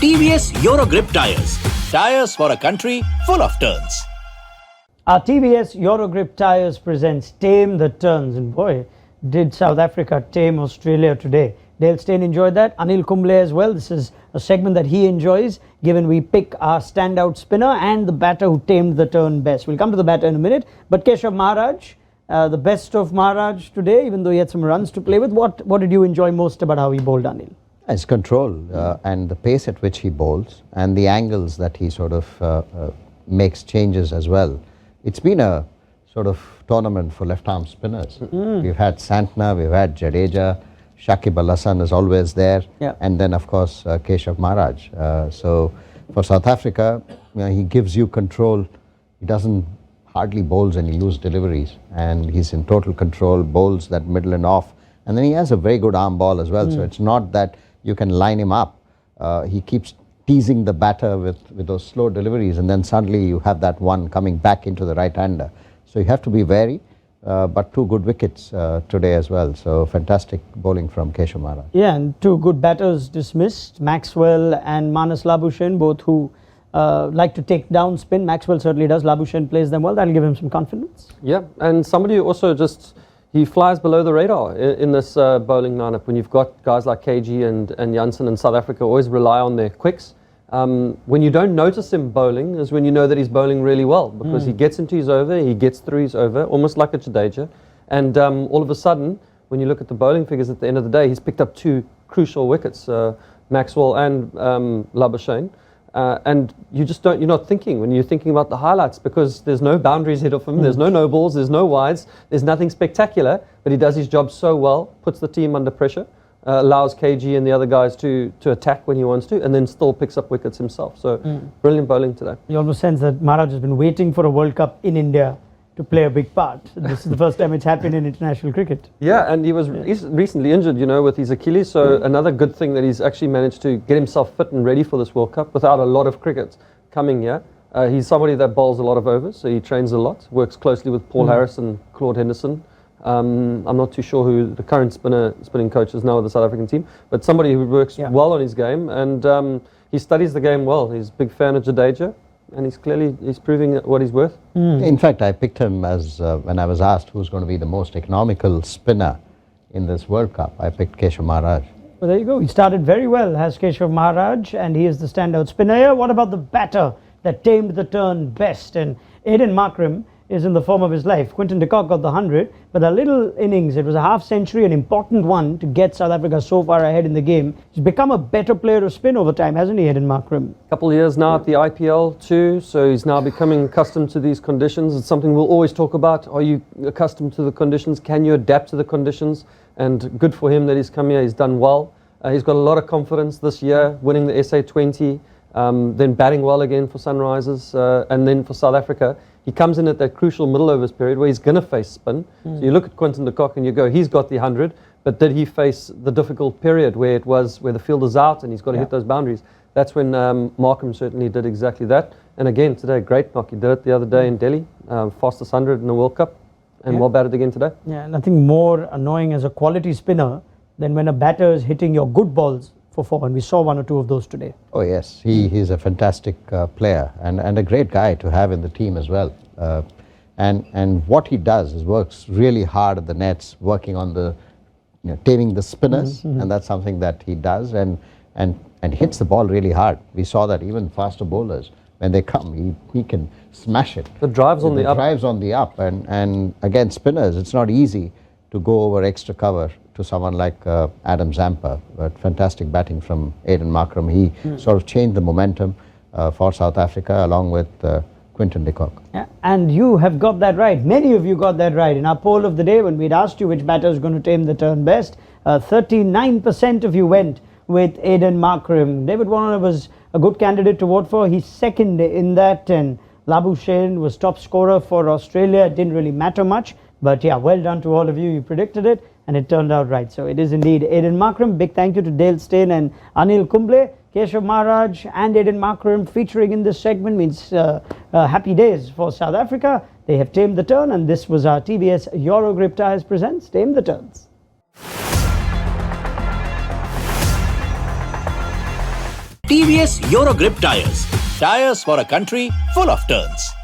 TVS Eurogrip Tires. Tires for a country full of turns. Our TVS Eurogrip Tires presents Tame the Turns. And boy, did South Africa tame Australia today. Dale Steyn enjoyed that. Anil Kumble as well. This is a segment that he enjoys, given we pick our standout spinner and the batter who tamed the turn best. We'll come to the batter in a minute. But Keshav Maharaj, the best of Maharaj today, even though he had some runs to play with. What did you enjoy most about how he bowled, Anil? His control and the pace at which he bowls and the angles that he sort of makes changes as well. It's been a sort of tournament for left-arm spinners. We've had Santner, we've had Jadeja, Shakib Al Hasan is always there, and then of course Keshav Maharaj. So for South Africa, he gives you control. He doesn't hardly bowls any loose deliveries, and he's in total control, bowls that middle and off, and then he has a very good arm ball as well. So it's not that you can line him up. He keeps teasing the batter with those slow deliveries, and then suddenly you have that one coming back into the right-hander. So you have to be wary, but two good wickets today as well. So fantastic bowling from Keshav Maharaj. Yeah, and two good batters dismissed, Maxwell and Manas Labuschagne, both who like to take down spin. Maxwell certainly does. Labuschagne plays them well. That'll give him some confidence. Yeah, and somebody who also just, he flies below the radar in this bowling lineup. When you've got guys like KG and Jansen in South Africa always rely on their quicks. When you don't notice him bowling is when you know that he's bowling really well, because he gets into his over, he gets through his over, almost like a Jadeja. And all of a sudden, when you look at the bowling figures at the end of the day, he's picked up two crucial wickets, Maxwell and Labuschagne. And you just don't, you're not thinking when you're thinking about the highlights, because there's no boundaries hit off him, there's no balls, there's no wides, there's nothing spectacular, but he does his job so well, puts the team under pressure, allows KG and the other guys to attack when he wants to, and then still picks up wickets himself. So brilliant bowling today. You almost sense that Maharaj has been waiting for a World Cup in India to play a big part. This is the first time it's happened in international cricket. Yeah, and he's recently injured, with his Achilles. So another good thing that he's actually managed to get himself fit and ready for this World Cup without a lot of cricket coming here. He's somebody that bowls a lot of overs, so he trains a lot, works closely with Paul Harris and Claude Henderson. I'm not too sure who the current spinning coach is now with the South African team, but somebody who works well on his game, and he studies the game well. He's a big fan of Jadeja, and he's proving what he's worth. In fact, I picked him as when I was asked who's going to be the most economical spinner in this World Cup, I picked Keshav Maharaj. Well, there you go. He started very well, has Keshav Maharaj, and he is the standout spinner here. What about the batter that tamed the turn best? And Aiden Markram is in the form of his life. Quinton de Kock got the 100, but a little innings, it was a half century, an important one to get South Africa so far ahead in the game. He's become a better player of spin over time, hasn't he, Aiden Markram? A couple of years now at the IPL too, so he's now becoming accustomed to these conditions. It's something we'll always talk about. Are you accustomed to the conditions? Can you adapt to the conditions? And good for him that he's come here. He's done well. He's got a lot of confidence this year, winning the SA20, then batting well again for Sunrisers, and then for South Africa. He comes in at that crucial middle overs period where he's going to face spin. So you look at Quinton de Kock and you go, he's got the 100, but did he face the difficult period where the field is out and he's got to hit those boundaries? That's when Markram certainly did exactly that. And again, today, great knock. He did it the other day in Delhi, fastest 100 in the World Cup, and well batted again today. Yeah, nothing more annoying as a quality spinner than when a batter is hitting your good balls for four, and we saw one or two of those today. Oh yes, he's a fantastic player and a great guy to have in the team as well. And what he does is works really hard at the nets, working on the taming the spinners, and that's something that he does, and hits the ball really hard. We saw that even faster bowlers, when they come, he can smash it. The drives on the up. Drives on the up, and against spinners, it's not easy to go over extra cover to someone like Adam Zampa, but fantastic batting from Aiden Markram. He sort of changed the momentum for South Africa along with Quinton de Kock. Yeah, and you have got that right. Many of you got that right. In our poll of the day, when we'd asked you which batter is going to tame the turn best, 39% of you went with Aiden Markram. David Warner was a good candidate to vote for. He's second in that, and Labuschagne was top scorer for Australia. It didn't really matter much, but yeah, well done to all of you. You predicted it, and it turned out right. So it is indeed Aiden Markram. Big thank you to Dale Steyn and Anil Kumble. Keshav Maharaj and Aiden Markram featuring in this segment means happy days for South Africa. They have tamed the turn, and this was our TVS Eurogrip Tires presents Tame the Turns. TVS Eurogrip Tires. Tires for a country full of turns.